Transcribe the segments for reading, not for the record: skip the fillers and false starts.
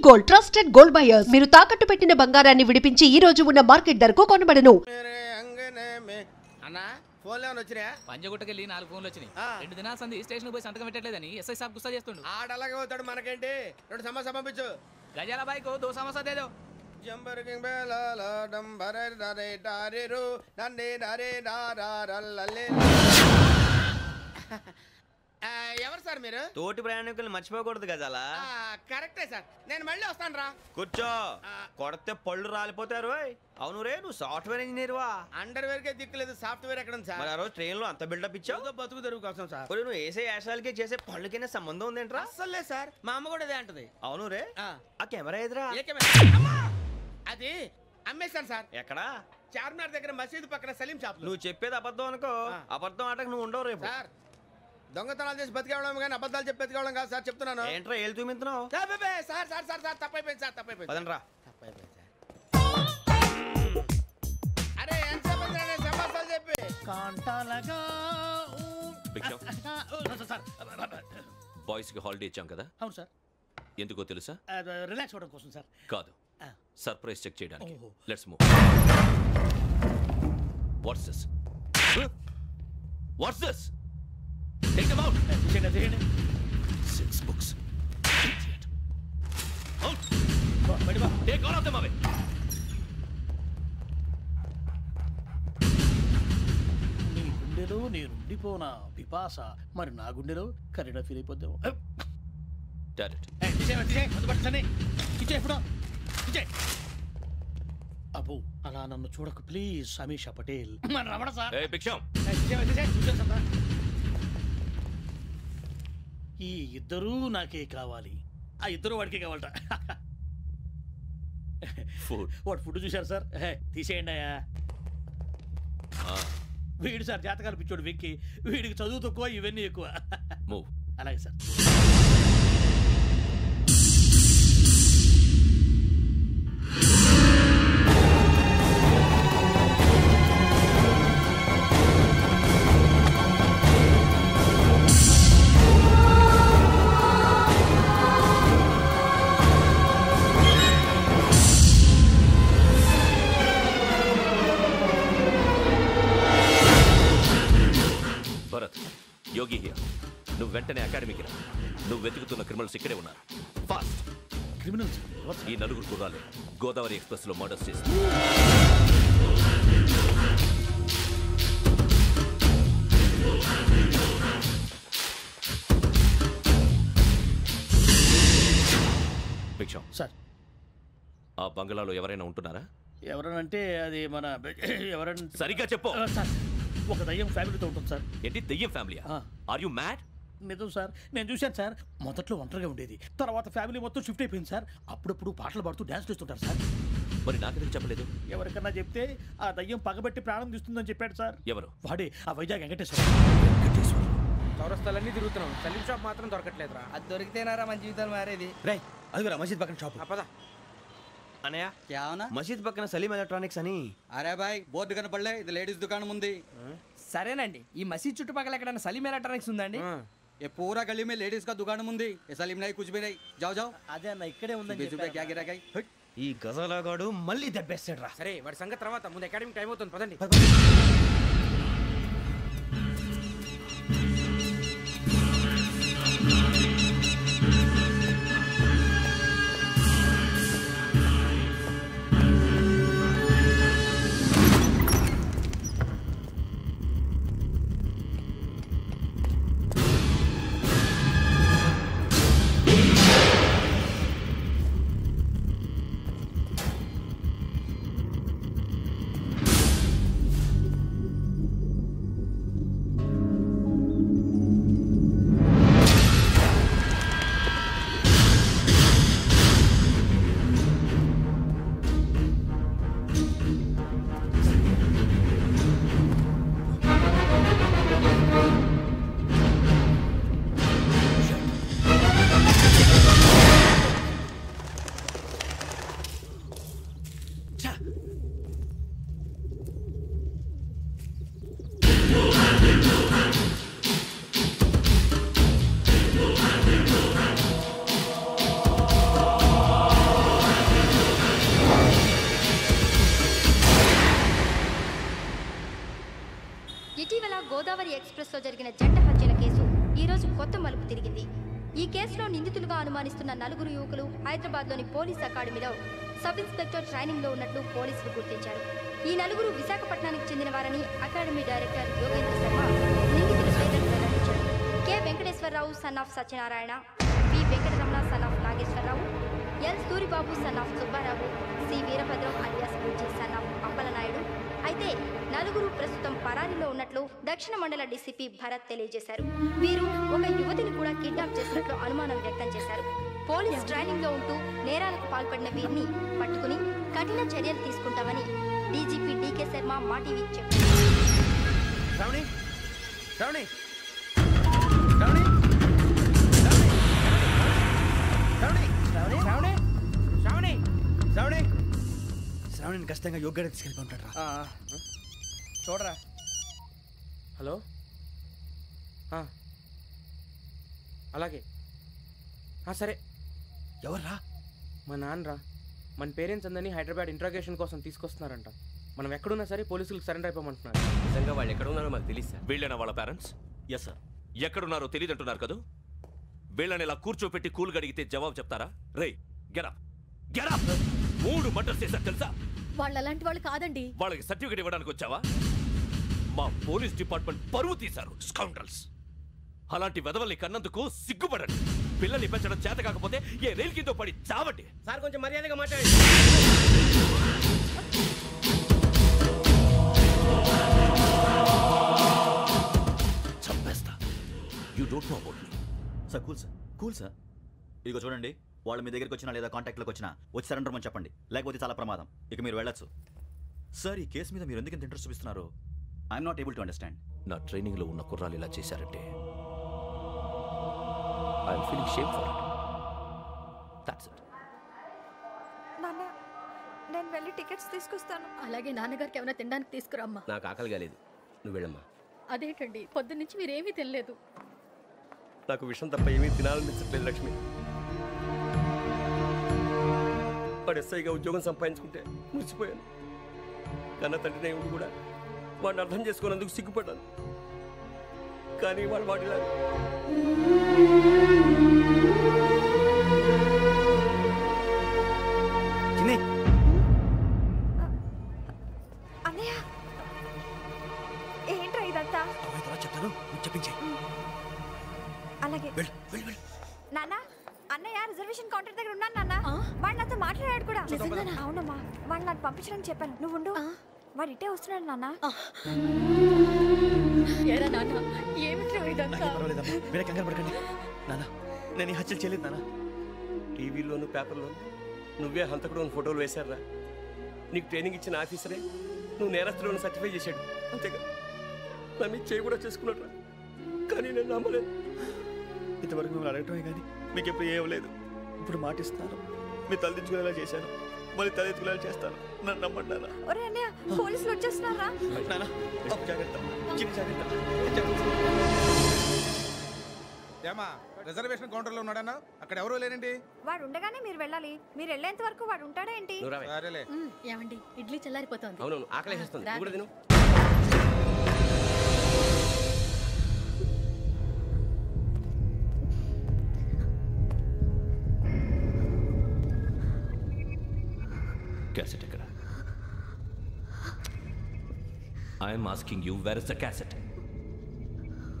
Gold trusted gold buyers. మీరు తాకట్టు పెట్టిన బంగారాన్ని విడిపించి ఈ రోజు ఉన్న మార్కెట్ ధరకు కొనబడను. అన్నా ఫోన్లో ఏమైనా వచ్చినా? పంజగుట్టకెళ్ళి 4 ఫోన్లు వచ్చినాయి. 2 దినాల సంది స్టేషన్ పోయి సంతకం పెట్టలేదని ఎస్ఐ సాబ్ గుస్తా చేస్తుండు. ఆడలాగే పోతాడు, మనకేంటి? 2 సమోసా పంపించు. గజాల బైక్ 2 సమోసా దేదో. జంబరకింగ్ బేలాల డంబరే దరే దారేరు నన్నే నరే నారారల్లలే. ఎవరు సార్ మీరు? తోటి ప్రయాణికులు మర్చిపోకూడదు గజాల. కరెక్టే సార్, నేను మళ్ళీ వస్తాను రా. కూర్చో, కొడితే పళ్ళు రాలిపోతారు. అవును రే, నువ్వు సాఫ్ట్వేర్ ఇంజనీర్ వా? అండర్వేర్ కే దిక్కులేదు, సాఫ్ట్వేర్ ఎక్కడ ఉంది సార్? మరి ఆ రోజు ట్రైన్ లో అంత బిల్డప్ ఇచ్చావు. బతుకు తెరుగు కోసం సార్. నువ్వు వేసే యాశాలకి చేసే పళ్ళకైనా సంబంధం ఉందేంట్రా? అస్సలు లేదు సార్, మా అమ్మ కూడా అదే అంటది. అవును రే, ఆ కెమెరా ఎదురా? అది అమ్మేశాను సార్. ఎక్కడా? చార్మినార్ దగ్గర మసీదు పక్కన సలీం షాప్. నువ్వు చెప్పేది అబద్ధం అనుకో, అబద్ధం ఆటకు నువ్వు ఉండవు రేపు. సార్ దొంగతనాలు చేసి బతికేవడం కానీ అబద్ధాలు చెప్పి బతికేవడం కాదు సార్, చెప్తున్నాను. ఏంట్రా ఏళ్ళు చూపించున్నావు? సార్ సార్ సార్ సార్ తప్పైపోయింది సార్, తప్పైపోయింది. పదండ్రా. తప్పైపోయింది సార్. అరే ఎంతసేపు సమాసాలు చెప్పి కాంటాలగా బాయ్స్ కి హాలిడే ఇచ్చాం కదా? అవును సార్. ఎందుకో తెలుసా? రిలాక్స్ అవ్వడం కోసం సార్. కాదు, సర్ప్రైజ్ చెక్ చేయడానికి. Let's move. What's this? What's this? Take them out. తీయండి. 6 books. Idiot. Out. బయట బా. Take all of them away. నీ గుండెలో నేనుండిపోనా పిపాస, మరి నా గుండెలో కరీడా ఫీల్ అయిపోద్దాము. అబ్బో అలా నన్ను చూడకు ప్లీజ్. సమీషా పటేల్. రమణ సార్. ఈ ఇద్దరూ నాకే కావాలి, ఆ ఇద్దరు వాడికే కావాలట. వాడు ఫుడ్ చూశారు సార్. తీసేయండి అయ్యా. వీడు సార్ జాతకాలు పిచ్చోడు వెక్కి, వీడికి చదువు తక్కువ, ఇవన్నీ ఎక్కువ. అలాగే సార్. Yogi here. నువ్వు వెంటనే అకాడమీకి రా. నువ్వు వెతుకుతున్న క్రిమినల్స్ ఇక్కడే ఉన్నారు. ఫాస్ట్. క్రిమినల్స్? ఈ 4 కుర్రాలు గోదావరి ఎక్స్ప్రెస్ లో మర్డర్స్ చేస్తారు. భిక్షం సార్, ఆ బంగ్లాలో ఎవరైనా ఉంటున్నారా? ఎవరనంటే అది మన ఎవరంటే సరిగ్గా చెప్పు సార్. ఒక దయ్యం ఫ్యామిలీతో ఉంటుంది సార్. ఏంటి దయ్యం ఫ్యామిలీ? Are you mad? నిజం సార్, నేను చూశాను సార్. మొదట్లో ఒంటరిగా ఉండేది, తర్వాత ఫ్యామిలీ మొత్తం షిఫ్ట్ అయిపోయింది సార్. అప్పుడప్పుడు పాటలు పాడుతూ డ్యాన్స్ చేస్తుంటారు సార్. మరి నాకెందుకు చెప్పలేదు? ఎవరికన్నా చెప్తే ఆ దయ్యం పగబెట్టి ప్రాణం తీస్తుందని చెప్పాడు సార్. ఎవరు? వాడే, ఆ వైజాగ్ వెంకటేశ్వర. చౌరస్తాలన్నీ తిరుగుతున్నాం, సలీం షాప్ మాత్రం దొరకట్లేదురా. అది దొరికితేనారా మన జీవితాలు మారేది. రే అదిగురా మసీద్ పక్కన షాప్. పదా అనయ్య, क्या होना? మసీద్ పక్కన సలీం ఎలక్ట్రానిక్స్ అని. అరే బాయ్, బోర్డు కనపడలే, ఇది లేడీస్ దుకాణం ఉంది. సరేనండి, ఈ మసీద్ చుట్టుపక్కల ఎక్కడైనా సలీం ఎలక్ట్రానిక్స్ ఉందండి? ये पूरा गली में लेडीज का दुकान मुंदी, ये सलीम नहीं कुछ भी नहीं. जाओ जाओ. అదే అన్న ఇక్కడే ఉందని बीस रुपए क्या गिराई? ఈ గజాలగాడు మళ్ళీ దెబ్బేస్తాడు రా. సరే వాడి సంగతి తర్వాత, ముందు అకాడమీ టైం అవుతుంది, పదండి. గోదావరి ఎక్స్ప్రెస్లో జరిగిన జంట హత్యల కేసు ఈరోజు కొత్త మలుపు తిరిగింది. ఈ కేసులో నిందితులుగా అనుమానిస్తున్న 4 యువకులు హైదరాబాద్లోని పోలీస్ అకాడమీలో సబ్ ఇన్స్పెక్టర్ ట్రైనింగ్లో ఉన్నట్లు పోలీసులు గుర్తించారు. ఈ 4 విశాఖపట్నానికి చెందిన వారని అకాడమీ డైరెక్టర్ యోగేంద్ర శర్మ నిందితుల పేర్లను వెల్లడించారు. K Venkateswara Rao son of Satyanarayana, P Venkataramana son of Nageswara Rao, L Suribabu son of Subba Rao, C Veerabhadram alias Bujji son of Appalanaidu. అయితే 4 ప్రస్తుతం పరారీలో ఉన్నట్లు దక్షిణ మండల డీసీపీ భరత్ తెలియజేశారు. వీరు ఒక యువతిని కూడా కిడ్నాప్ చేసినట్లు అనుమానం వ్యక్తం చేశారు. పోలీస్ ట్రైనింగ్ లో ఉంటూ నేరాలకు పాల్పడిన వీరిని పట్టుకుని కఠిన చర్యలు తీసుకుంటామని డీజీపీ డీకే శర్మ మా టీవీకి చెప్పారు. శ్రావణిని ఖచ్చితంగా యోగ్యత తీసుకెళ్ళి ఉంటాడు. చూడరా. హలో, అలాగే సరే. ఎవర్రా? మా నాన్నరా. మన పేరెంట్స్ అందరినీ హైదరాబాద్ ఇంట్రాగేషన్ కోసం తీసుకొస్తున్నారంట. మనం ఎక్కడున్నా సరే పోలీసులకు సరెండర్ అయిపోమంటున్నారు. నిజంగా వాళ్ళు ఎక్కడ ఉన్నారో మాకు తెలియదు సార్. వీళ్ళైనా వాళ్ళ పేరెంట్స్? Yes sir. ఎక్కడున్నారో తెలియదంటున్నారు కదా. వీళ్ళని ఇలా కూర్చోపెట్టి కూల్ అడిగితే జవాబు చెప్తారా? రే గెటప్ గెటప్. 3 మర్డర్స్ చేశారు తెలుసా? వాళ్ళు అలాంటి వాళ్ళు కాదండి. వాళ్ళకి సర్టిఫికేట్ ఇవ్వడానికి వచ్చావా? మా పోలీస్ డిపార్ట్మెంట్ పరువు తీశారు స్కౌండ్రల్స్. అలాంటి వెధవల్ని కన్నందుకు సిగ్గుపడండి. పిల్లల్ని పెంచడం చేత కాకపోతే ఏ రైలు కింద పడి చావండి. సార్ కొంచెం మర్యాదగా మాట్లాడండి. చంపేస్తా. You don't know about me. Sir cool sir. ఇదిగో చూడండి, వాళ్ళు మీ దగ్గరికి వచ్చినా లేదా కాంటాక్ట్లోకి వచ్చినా వచ్చి సరెండర్ అని చెప్పండి, లేకపోతే చాలా ప్రమాదం. ఇక మీరు వెళ్ళొచ్చు. సార్, ఈ కేసు మీద మీరు ఎందుకు ఇంత ఇంట్రెస్ట్ చూపిస్తున్నారు? I'm not able to understand. నా ట్రైనింగ్లో ఉన్న కుర్రాలు ఇలా చేశారంటే I'm feeling shame for it. That's it. నాన్న, నేను వెళ్ళి టికెట్స్ తీసుకొస్తాను. అలాగే నాన్నగారికి ఏమైనా తినడానికి తీసుకురామ్మా. నాకు ఆకలి కాలేదు, నువ్వు వెళ్ళమ్మా. అదేంటండి, పొద్దున్నుంచి మీరేమీ తినలేదు. నాకు విషయం తప్ప ఏమీ తినాలనిపించట్లేదు లక్ష్మి. వాడు ఎస్ఐగా ఉద్యోగం సంపాదించుకుంటే మురిసిపోయాను. కన్న తండ్రినే ఉండి కూడా వాడిని అర్థం చేసుకున్నందుకు సిగ్గుపడ్డాను. కానీ వాడిలా అన్నయ్య, ఏంట్రా ఇదంతా? చెప్తాను, చెప్పించే. అలాగే నాన్న. అన్నయ్య రిజర్వేషన్ కౌంటర్ దగ్గర ఉన్నాను నాన్న. వాడు నాతో మాట్లాడాడు కూడా. అవునమ్మా, వాడు నాకు పంపించడానికి చెప్పాను. నువ్వు ఉండు, వాడు ఇట్టే వస్తున్నాడు నాన్న. వేరే కంగారు పడకండి నాన్న. నేను ఈ హత్యలు చేయలేదు నాన్న. టీవీలోను పేపర్లోను నువ్వే హంతకుడు ఫోటోలు వేశారా? నీకు ట్రైనింగ్ ఇచ్చిన ఆఫీసరే నువ్వు నేరస్తులను సర్టిఫై చేశాడు. అంతేగా నా మీద చేయి కూడా చేసుకున్నట్రా. కానీ నేను నమ్మలేదు. ఇంతవరకు మిమ్మల్ని అడగటమే కానీ మీకు ఎప్పుడు ఏమలేదు. ఇప్పుడు మాటిస్తున్నాను, మీ తలదించుకునేలా చేశాను, మళ్ళీ తలెత్తుకునేలా చేస్తాను. నన్ను నమ్మండి నాన్న. ఒరే అన్నయ్య, పోలీసులు వచ్చేస్తున్నారా? నాన్న జాగ్రత్త, చిన్న జాగ్రత్త. ఏమా రిజర్వేషన్ కౌంటర్లో ఉన్నాడన్నా? అక్కడ ఎవరూ లేనండి. వాడు ఉండగానే మీరు వెళ్ళాలి. మీరు వెళ్ళేంత వరకు వాడు ఉంటాడా ఏంటి? సరేలే. ఏమండి, ఇడ్లీ చల్లారిపోతుంది. అవునవును, ఆకలేస్తుంది. కూడా తిను. క్యాసెట్ ఎక్కడ? I'm asking you, where is the cassette?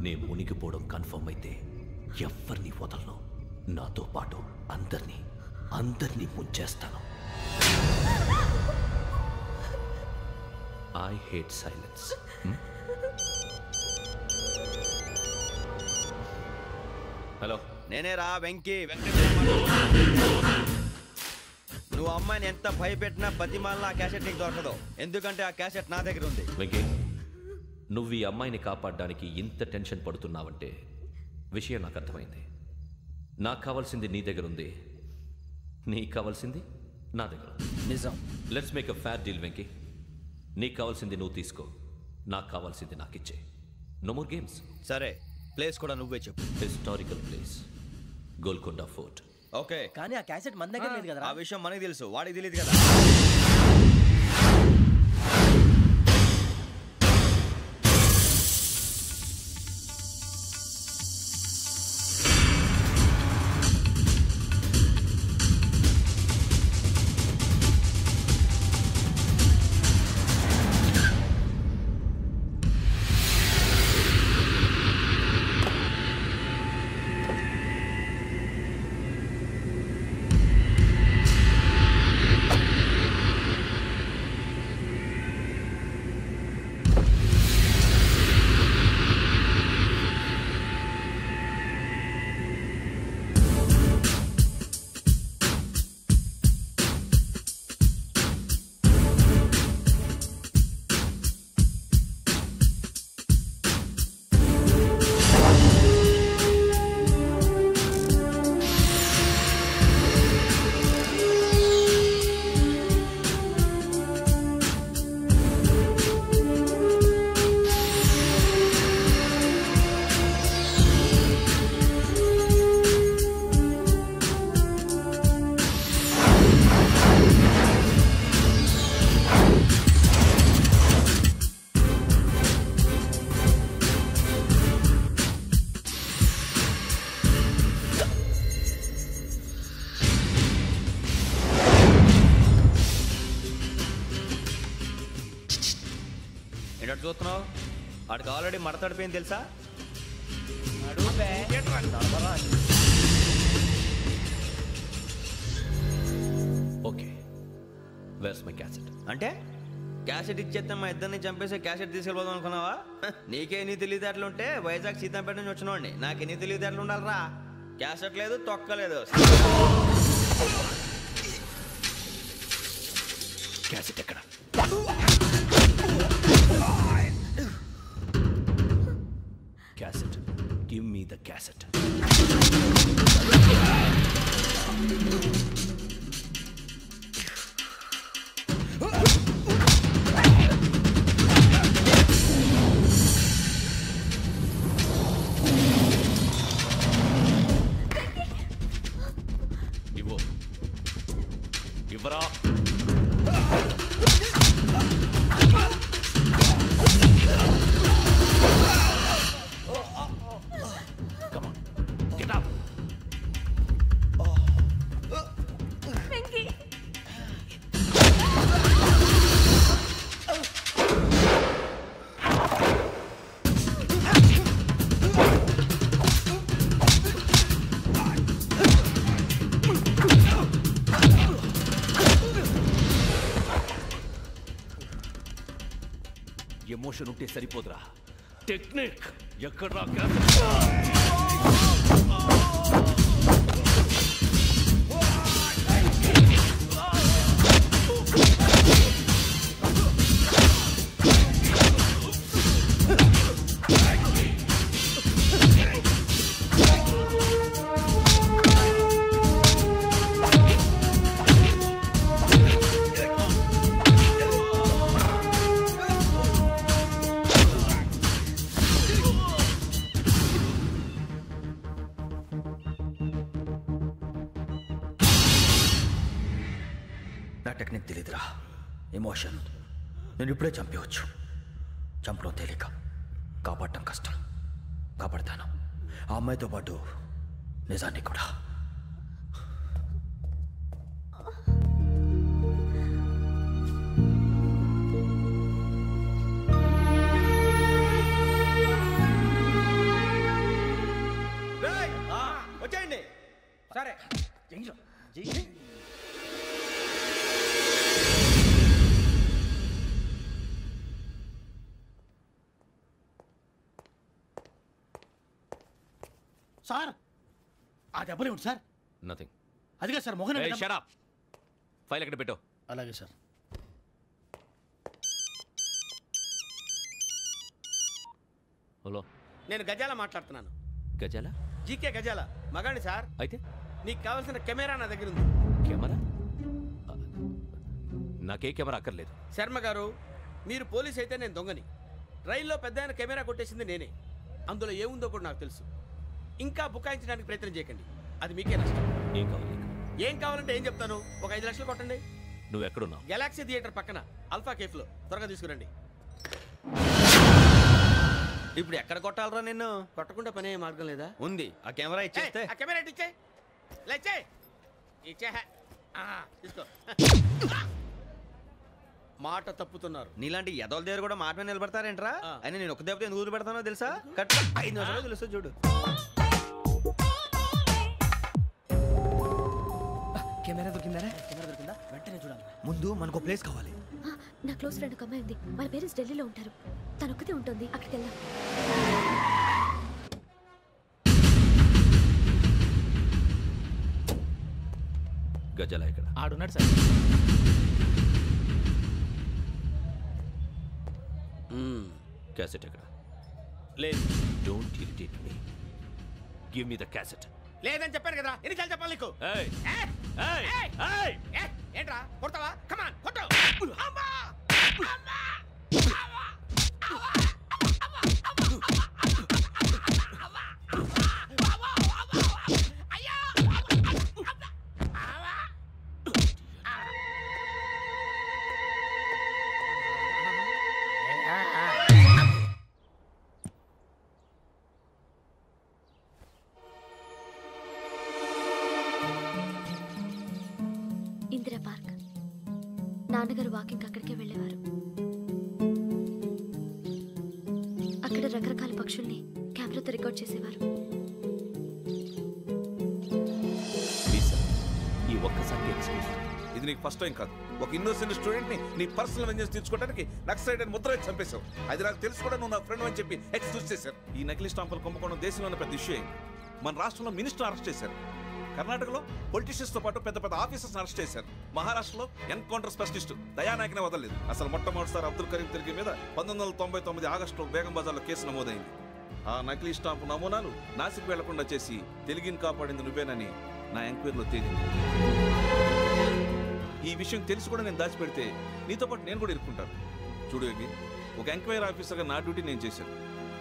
నే మునిగిపోవడం కన్ఫర్మ్ అయితే ఎవ్వరిని వదలను. నాతో పాటు అందరినీ ముంచేస్తాను. I hate silence. హలో, నేనేరా వెంకీ. నువ్వు అమ్మాయిని ఎంత భయపెట్టినా బతిమాలినా ఆ క్యాసెట్ నీకు దొరకదు. ఎందుకంటే ఆ క్యాసెట్ నా దగ్గర ఉంది. వెంకీ, నువ్వు ఈ అమ్మాయిని కాపాడడానికి ఇంత టెన్షన్ పడుతున్నావంటే విషయం నాకు అర్థమైంది. నాకు కావాల్సింది నీ దగ్గర ఉంది, నీకు కావాల్సింది నా దగ్గర. నిజం. Let's make a fair deal Venky. నీకు కావాల్సింది నువ్వు తీసుకో, నాకు కావాల్సింది నాకు ఇచ్చే. No more games. సరే, ప్లేస్ కూడా నువ్వే చెప్పు. Historical place, Golconda fort. Okay, కానీ ఆ క్యాసెట్ మన దగ్గర లేదు కదా. ఆ విషయం మనకి తెలుసు, వాడికి తెలియదు కదా. ఏంటంటే చూస్తున్నావు? వాడికి ఆల్రెడీ మడతడిపోయింది తెలుసా? Okay, where's my cassette? అంటే క్యాసెట్ ఇచ్చేస్తే మా ఇద్దరిని చంపేసి క్యాసెట్ తీసుకెళ్ళిపోదాం అనుకున్నావా? నీకే ఎన్ని తెలివితేటలు ఉంటే వైజాగ్ సీతంపేట నుంచి వచ్చినోండి. నాకు ఎన్ని తెలివితేటలు ఉండాలరా? క్యాసెట్ లేదు, తొక్కలేదు. క్యాసెట్ ఎక్కడ? Cassette, give me the cassette. ఇవ్వు, ఇవ్వరా. Come on, get up. Emotion ఉంటే సరిపోదురా, టెక్నిక్ ఎక్కడ్రా? నా టెక్నిక్ తెలీదురా, ఎమోషన్. నేను ఇప్పుడే చంపేవచ్చు. చంపడం తేలిక, కాపాడటం కష్టం. కాపాడతాను ఆ అమ్మాయితో పాటు నిజాన్ని కూడా. వచ్చేయండి. సరే సార్, ఆ దెబ్బలు ఏమిటి సార్? నథింగ్. అదిగా సార్ మొహన. Shut up. ఫైల్ ఎక్కడ పెట్టు? అలాగే సార్. హలో, నేను గజాల మాట్లాడుతున్నాను. గజాల? జీకే గజాల మగాండి సార్. అయితే నీకు కావాల్సిన కెమెరా నా దగ్గర ఉంది. కెమెరా? నాకే కెమెరా అక్కర్లేదు. శర్మ గారు, మీరు పోలీస్ అయితే నేను దొంగని. రైల్లో పెద్ద ఆయన కెమెరా కొట్టేసింది నేనే. అందులో ఏముందో కూడా నాకు తెలుసు. ఇంకా బుకాయించడానికి ప్రయత్నం చేయకండి, అది మీకే నష్టం. ఏం కావాలి? ఏం కావాలంటే ఏం చెప్తాను. ఒక 5 లక్షలు కొట్టండి. నువ్వు ఎక్కడున్నావు? గెలాక్సీ థియేటర్ పక్కన అల్ఫా కేఫ్లో. త్వరగా తీసుకురండి. ఇప్పుడు ఎక్కడ కొట్టాలరా నిన్ను? కొట్టకుండా పనే మార్గం లేదా? ఉంది. ఆ కెమెరా ఇచ్చేస్తే. ఆ కెమెరా ఇచ్చే లేచే ఇచ్చే తీసుకో. మాట తప్పుతున్నారు. నీలాంటి ఎదల దగ్గర కూడా మాట మీద నిలబడతారేంట్రా? అని నేను ఒక దెబ్బతో ఎందుకు ఊరు పెడతానో తెలుసా? కట్ 5 నిమిషాలు తెలుసు చూడు. కెమెరా దొరికిందా? వెంటనే చూడాలి. ముందు మనకు ప్లేస్ కావాలి. నా క్లోజ్ ఫ్రెండ్ ఒక అమ్మాయి ఉంది. వాళ్ళ పేరెంట్స్ ఢిల్లీలో ఉంటారు. తను ఒక్కతే ఉంటుంది. అక్కడికి వెళ్దాం. గజాల ఇక్కడ ఆడున్నాడు సార్. క్యాసెట్ ఎక్కడ? లేదు. Don't irritate me. Give me the cassette. లేదని చెప్పాను కదా, ఎన్నిసార్లు చెప్పాలి నీకు? ఏంట్రా కొడతావా? కమాన్ కొట్టు. ఇందిరా పార్క్. నాన్నగారు వాకింగ్ అక్కడికే వెళ్ళేవారు. పక్షుల్ని కెమెరాతో రికార్డ్ చేసేవారు. ఈ ఒక్కసారి ఎక్స్క్యూజ్. ఇది నీకు ఫస్ట్ టైం కాదు. ఒక ఇన్నోసెంట్ స్టూడెంట్ ని నీ పర్సనల్ వెంజెన్స్ తీర్చుకోవడానికి నక్సలైట్ అని ముద్ర వేసి చంపేశావు. అది నాకు తెలుసు కూడా నువ్వు నా ఫ్రెండ్ అని చెప్పి ఎక్స్క్యూజ్ చేశారు. ఈ నకిలీ స్టాంపులు కుంభకోణం దేశంలోనే పెద్ద ఇష్యూ అయింది. మన రాష్ట్రంలో మినిస్టర్ అరెస్ట్ చేశారు. కర్ణాటకలో పొలిటీషియన్స్ తో పాటు పెద్ద పెద్ద ఆఫీసర్స్ అరెస్ట్ చేశారు. మహారాష్ట్రలో ఎన్కౌంటర్ స్పెషలిస్ట్ దయానాయకనే వదలలేదు. అసలు మొట్టమొదటిసారి అబ్దుల్ కరీం తిరిగి మీద 1999 ఆగస్టులో బేగం బజార్లో కేసు నమోదైంది. ఆ నకిలీ స్టాంపు నమూనాలు నాసిక్ వెళ్లకుండా చేసి తెలుగుని కాపాడింది నువ్వేనని నా ఎంక్వైరీలో తేలింది. ఈ విషయం తెలిసి కూడా నేను దాచిపెడితే నీతో పాటు నేను కూడా ఇరుక్కుంటాను. చూడు యోగి, ఒక ఎంక్వైరీ ఆఫీసర్గా నా డ్యూటీ నేను చేశాను.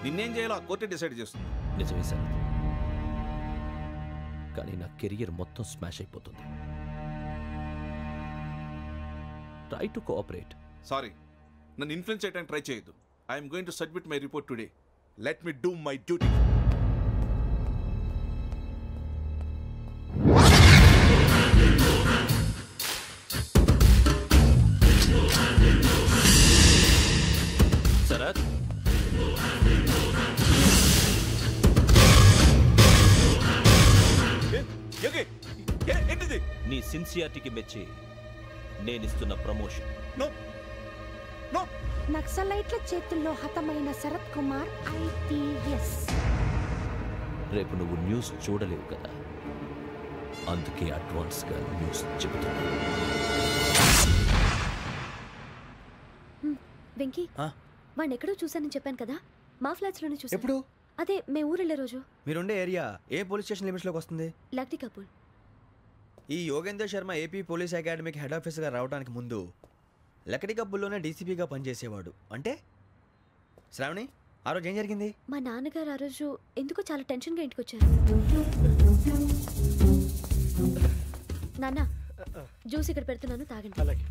నిన్నేం చేయాలో ఆ కోర్టే డిసైడ్ చేస్తుంది. నిజమే సార్, కానీ నా కెరియర్ మొత్తం స్మాష్ అయిపోతుంది. Try to cooperate. సారీ, నన్ను ఇన్ఫ్లుయెన్స్ చేయడానికి ట్రై చేయొద్దు. I'm going to submit my report today. Let me do my duty. Sharath, నీ సిన్సియారిటీకి మెచ్చి నేనిస్తున్న ప్రమోషన్. నక్సలైట్ల చేతుల్లో హతమైన శరత్ కుమార్ IPS. రేపు నువ్వు న్యూస్ చూడలేవు కదా, అందుకే అడ్వాన్స్ గా న్యూస్ చెబుతున్నా. వెంకీ, వాడిని ఎక్కడో చూశానని చెప్పాను కదా, మా ఫ్లాట్స్ లోనే చూసాను. ఎప్పుడు? అదే మేము ఊరెళ్ళే రోజు. మీరుండే ఏరియా ఏ పోలీస్ స్టేషన్ లిమిట్స్ లోకి వస్తుంది? లక్టీ కపూల్. ఈ యోగేందర్ శర్మ ఏపీ పోలీస్ అకాడమీకి హెడ్ ఆఫీసర్గా రావడానికి ముందు లక్డీ కబ్బుల్లోనే డీసీపీగా పనిచేసేవాడు. అంటే శ్రావణి, ఆ రోజు ఏం జరిగింది? మా నాన్నగారు ఆ రోజు ఎందుకో చాలా టెన్షన్గా ఇంటికి వచ్చారు. నాన్న, జ్యూస్ ఇక్కడ పెడుతున్నాను, తాగండి. అలాగే.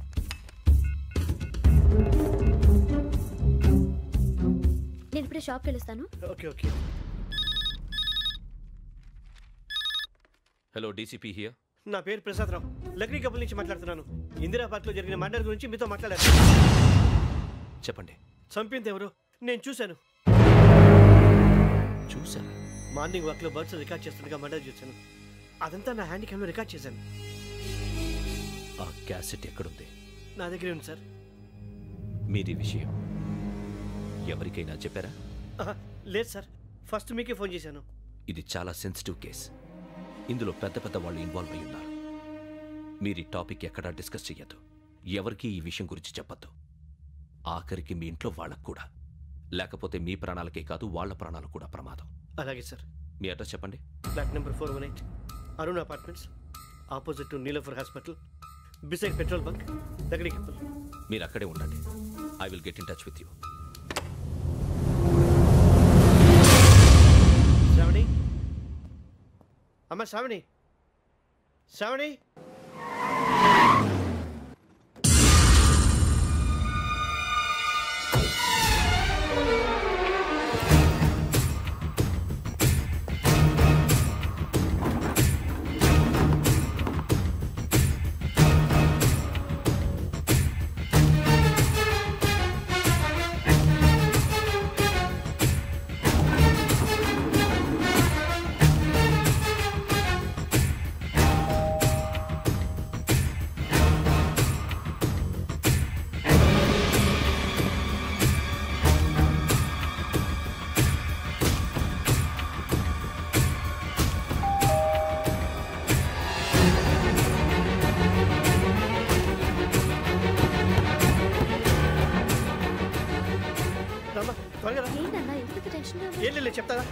నేను ఇప్పుడే షాప్కి వెళ్ళొస్తాను. Okay okay. Hello, DCP here. నా పేరు ప్రసాదరావు, లక్డీ కపుల్ నుంచి మాట్లాడుతున్నాను. ఇందిరా పార్క్ లో జరిగిన మర్డర్ గురించి మీతో మాట్లాడారు. చెప్పండి. చంపింది ఎవరు? నేను చూశాను. చూశాను? మార్నింగ్ వాక్ లో బర్డ్స్ రికార్డ్ చేస్తుండగా మర్డర్ చూశాను. అదంతా నా హ్యాండ్ క్యామ్ లో రికార్డ్ చేశాను. ఆ క్యాసెట్ ఎక్కడుంది? నా దగ్గరే ఉంది సార్. మీది విషయం ఎవరికైనా చెప్పారా? లేదు సార్, ఫస్ట్ మీకే ఫోన్ చేశాను. ఇది చాలా సెన్సిటివ్ కేస్. ఇందులో పెద్ద పెద్ద వాళ్ళు ఇన్వాల్వ్ అయి ఉన్నారు. మీరు ఈ టాపిక్ ఎక్కడా డిస్కస్ చెయ్యొద్దు. ఎవరికి ఈ విషయం గురించి చెప్పొద్దు. ఆఖరికి మీ ఇంట్లో వాళ్ళకు కూడా. లేకపోతే మీ ప్రాణాలకే కాదు, వాళ్ళ ప్రాణాలు కూడా ప్రమాదం. అలాగే సార్. మీ అడ్రస్ చెప్పండి. Flat number 418, Arun apartments, opposite to Niloufer hospital, beside petrol bunk, Lakdi Kapul. మీరు అక్కడే ఉండండి. I will get in touch with you. Shravani, అమ్మ శ్రావణి, శ్రావణి. ఏం లేదు, చెప్తారా?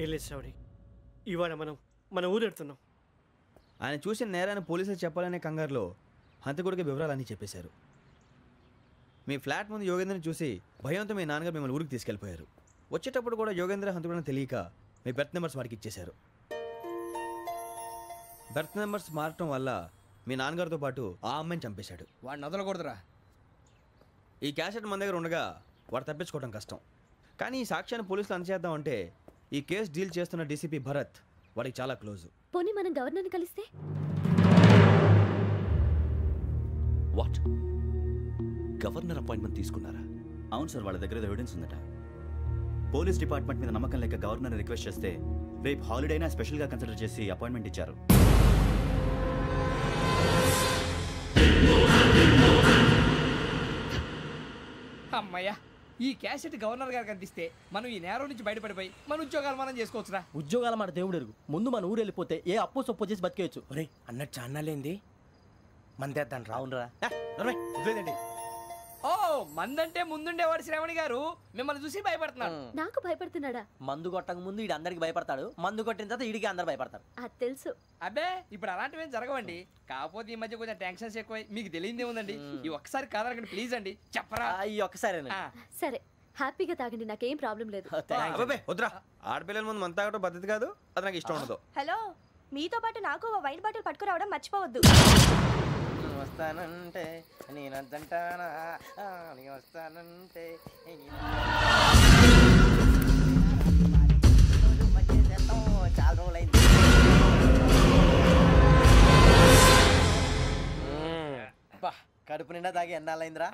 ఏం లేదు శ్రావణి, ఇవాళ మనం మన ఊరెడుతున్నాం. ఆయన చూసిన నేరాన్ని పోలీసులు చెప్పాలనే కంగారులో హంతకుడికి వివరాలన్నీ చెప్పేశారు. మీ ఫ్లాట్ ముందు యోగేంద్రని చూసి భయంతో మీ నాన్నగారు మిమ్మల్ని ఊరికి తీసుకెళ్ళిపోయారు. వచ్చేటప్పుడు కూడా యోగేంద్ర హంతకుడని తెలియక మీ బెర్త్ నెంబర్స్ వారికి ఇచ్చేశారు. బెర్త్ నెంబర్స్ మారటం వల్ల మీ నాన్నగారితో పాటు ఆ అమ్మాయిని చంపేశాడు. వాడిని వదలకూడదురా. ఈ క్యాసెట్ మన దగ్గర ఉండగా వాడు తప్పించుకోవడం కష్టం. కానీ ఈ సాక్ష్యాన్ని పోలీసులు అందజేద్దామంటే ఈ కేసు డీల్ చేస్తున్న డీసీపీ భరత్ వాడికి చాలా క్లోజ్. పోనీ మనం గవర్నర్ని కలిస్తే? వాట్? గవర్నర్ అపాయింట్మెంట్ తీసుకున్నారా? అవును సార్, వాళ్ళ దగ్గర ఎవిడెన్స్ ఉందట. పోలీస్ డిపార్ట్మెంట్ మీద నమ్మకం లేక గవర్నర్ రిక్వెస్ట్ చేస్తే రేపు హాలిడేనా స్పెషల్గా కన్సిడర్ చేసి అపాయింట్మెంట్ ఇచ్చారు. అమ్మయ్యా, ఈ క్యాసెట్ గవర్నర్ గారికి అందిస్తే మనం ఈ నేరం నుంచి బయటపడిపోయి మన ఉద్యోగాలు మనం చేసుకోవచ్చురా. ఉద్యోగాల మాట దేవుడు ఎరుగు. ముందు మన ఊరు వెళ్ళిపోతే ఏ అప్పు సొప్పు చేసి బతికేయచ్చు. ఒరే అన్నట్టు చాన్నాలేంది మందేద్దాను రా. అవునరా. ఓ మందంటే ముందుండేవాడు శ్రావణి గారు మిమ్మల్ని చూసి భయపడుతున్నాడు. నాకు భయపడుతున్నాడా? మందు కొట్టక ముందు ఈడు అందరికి భయపడతాడు, మందు కొట్టిన తర్వాత ఈడికి అందరు భయపడతారు. అది తెలుసు. అబ్బే ఇప్పుడు అలాంటివి జరగవండి. కాకపోతే ఈ మధ్య కొంచెం టెన్షన్స్ ఎక్కువ, మీకు తెలియదే ఉందండి. ఈ ఒక్కసారి కాదనకండి ప్లీజ్ అండి, చెప్పరా? ఈ ఒక్కసారి సరే హ్యాపీగా తాగండి, నాకేం ప్రాబ్లం లేదు. వద్దురా, ఆడపిల్లల ముందు మంత తాగడం పద్ధతి కాదు, అది నాకు ఇష్టం ఉండదు. హలో, మీతో పాటు నాకు ఓ వైన్ బాటిల్ పట్టుకురావడం మర్చిపోవద్దు. వస్తానంటే నేనంటానా, వస్తానంటే చాలా రోజులైంది. కడుపు నిండా తాగి ఎన్నాళ్ళైందిరా?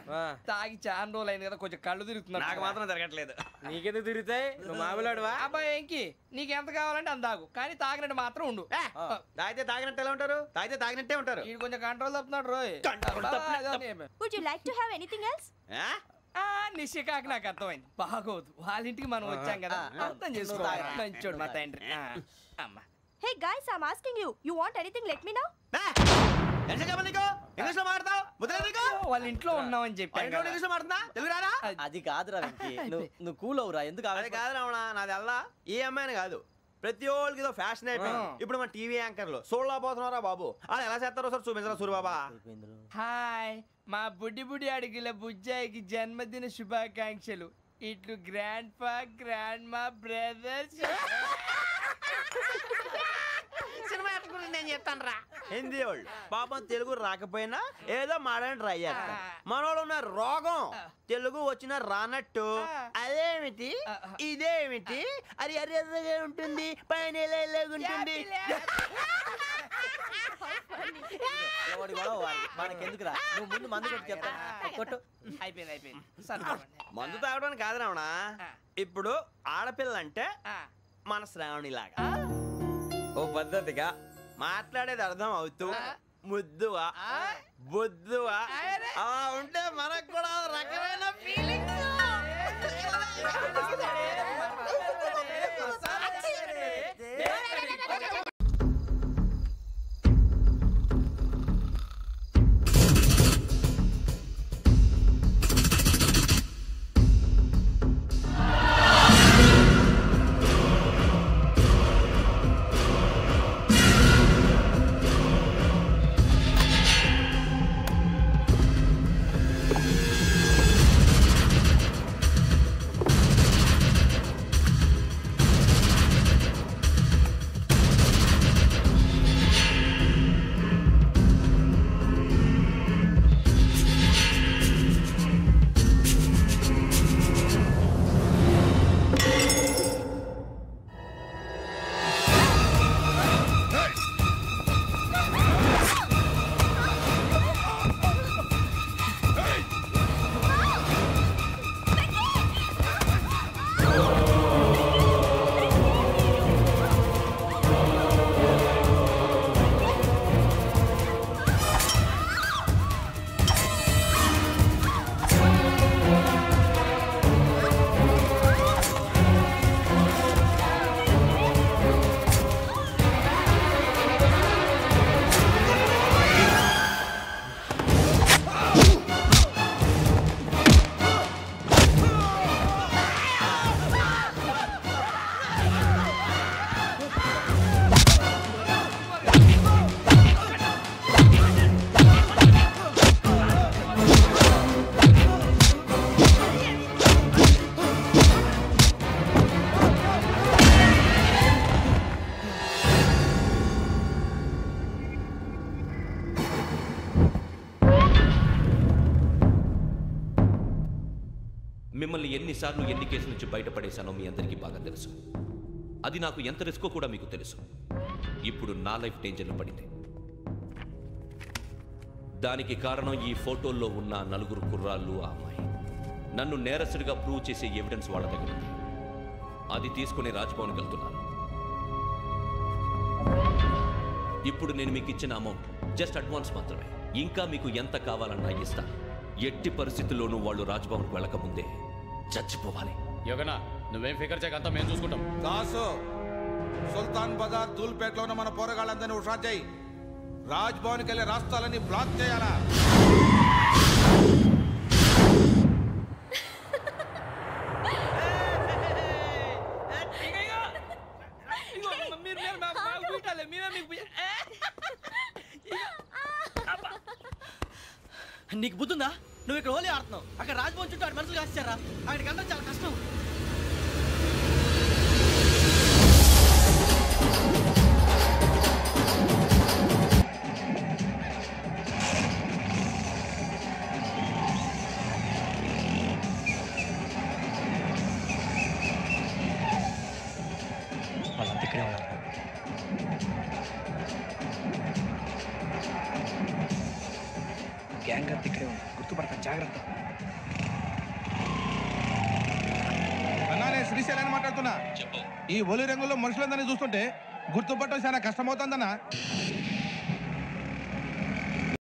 తాగి చాలా రోజులు అయింది కదా, కొంచెం కళ్ళు తిరుగుతున్నా. నాకు మాత్రం తిరగట్లేదు. నీకెందుకు తిరుగుతాయి? నువ్వు మామిలాడువా? అబ్బాయి ఏంకి నీకు ఎంత కావాలంటే అంత తాగు, కానీ తాగినట్టు మాత్రం ఉండు. తాగితే తాగినట్టు ఎలా ఉంటారు? తాగితే తాగినట్టే ఉంటారు. ఇది కొంచెం control తప్పుతున్నాడు Roy. Would you like to have anything else? నిశ్చికాకి నాకు అర్థమైంది. బాగోదు, వాళ్ళ ఇంటికి మనం వచ్చాం కదా, అర్థం చేసుకోవాలి. మంచోడు మా తండ్రి. అమ్మా. Hey guys, I'm asking you. You want anything? Let me know. వాళ్ళ ఇంట్లో ఉన్నామని చెప్పి అది కాదురా వెంకీ, నువ్వు కూల్ అవురా. ఎందుకు అది కాదు రావణ, నాది అల్లా ఏ అమ్మాయిని కాదు, ప్రతి ఒక్కరికి ఏదో ఫ్యాషన్ అయిపోయింది. ఇప్పుడు మన టీవీ యాంకర్లు సోళ్ళ పోతున్నారా బాబు, అది ఎలా చేస్తారో సార్ చూపించరా సూరిబాబా. హాయ్, మా బుడ్డి అడిగిల బుజ్జాయికి జన్మదిన శుభాకాంక్షలు. ఇట్లు గ్రాండ్ ఫా గ్రాండ్ మా బ్రదర్స్. సినిమా నేను చెప్తాను రా. హిందీ వాళ్ళు పాపం తెలుగు రాకపోయినా ఏదో మాడని ట్రై చేస్తారు. మనోళ్ళు ఉన్న రోగం తెలుగు వచ్చిన రానట్టు అదేమిటి ఇదేమిటి అది అర్యగా ఉంటుంది, పైన ఉంటుంది. మనకెందుకురా, నువ్వు ముందు మందు కొట్టి చెప్తా. అయిపోయింది. మందు తాగడానికి కాదు రావణ, ఇప్పుడు ఆడపిల్లంటే మన శ్రావణి లాగా ఓ పద్ధతిగా మాట్లాడేది అర్థం అవుతూ ముద్దువా బొద్దువా అలా ఉంటే మనకు కూడా రకమైన ఫీలింగ్స్. మిమ్మల్ని ఎన్నిసార్లు ఎన్ని కేసుల నుంచి బయటపడేశానో మీ అందరికీ బాగా తెలుసు. అది నాకు ఎంత రిస్కో కూడా మీకు తెలుసు. ఇప్పుడు నా లైఫ్ డేంజర్లో పడింది. దానికి కారణం ఈ ఫోటోల్లో ఉన్న 4 కుర్రాళ్ళు, ఆ అమ్మాయి. నన్ను నేరస్తుడిగా ప్రూవ్ చేసే ఎవిడెన్స్ వాళ్ళ దగ్గర ఉంది. అది తీసుకుని రాజ్భవన్కి వెళ్తున్నాను. ఇప్పుడు నేను మీకు ఇచ్చిన అమౌంట్ జస్ట్ అడ్వాన్స్ మాత్రమే. ఇంకా మీకు ఎంత కావాలన్నా ఇస్తాను. ఎట్టి పరిస్థితుల్లోనూ వాళ్ళు రాజ్భవన్కి వెళ్ళకముందే చచ్చిపోవాలి. యోగనా, నువ్వేం ఫికర్ చేయకంతా మేము చూసుకుంటాం. దాసు, సుల్తాన్ బజార్ తూల్పేటలో ఉన్న మన పోరగాళ్ళందరినీ హుషారు చేయి. రాజ్భవన్కి వెళ్ళే రాష్ట్రాలన్నీ బ్లాక్ చేయాలా? నీకు బుద్ధుందా? నువ్వు ఇక్కడ హోలీ ఆడుతున్నావు, అక్కడ రాజ్భవన్ చుట్టూ ఆడి మనుషులు కాస్తారా? అక్కడికి వెళ్ళడం చాలా కష్టం. వాళ్ళంతా ఇక్కడే ఉన్నారు. గ్యాంగ్ అంతా ఇక్కడే ఉన్నారు, గుర్తుపడతాను, జాగ్రత్త. అన్నా, నేను శ్రీశైలాన్ని మాట్లాడుతున్నా. ఈ ఒలి రంగులో మనుషులందరినీ చూస్తుంటే గుర్తుపట్టడం చాలా కష్టమవుతుందన్నా.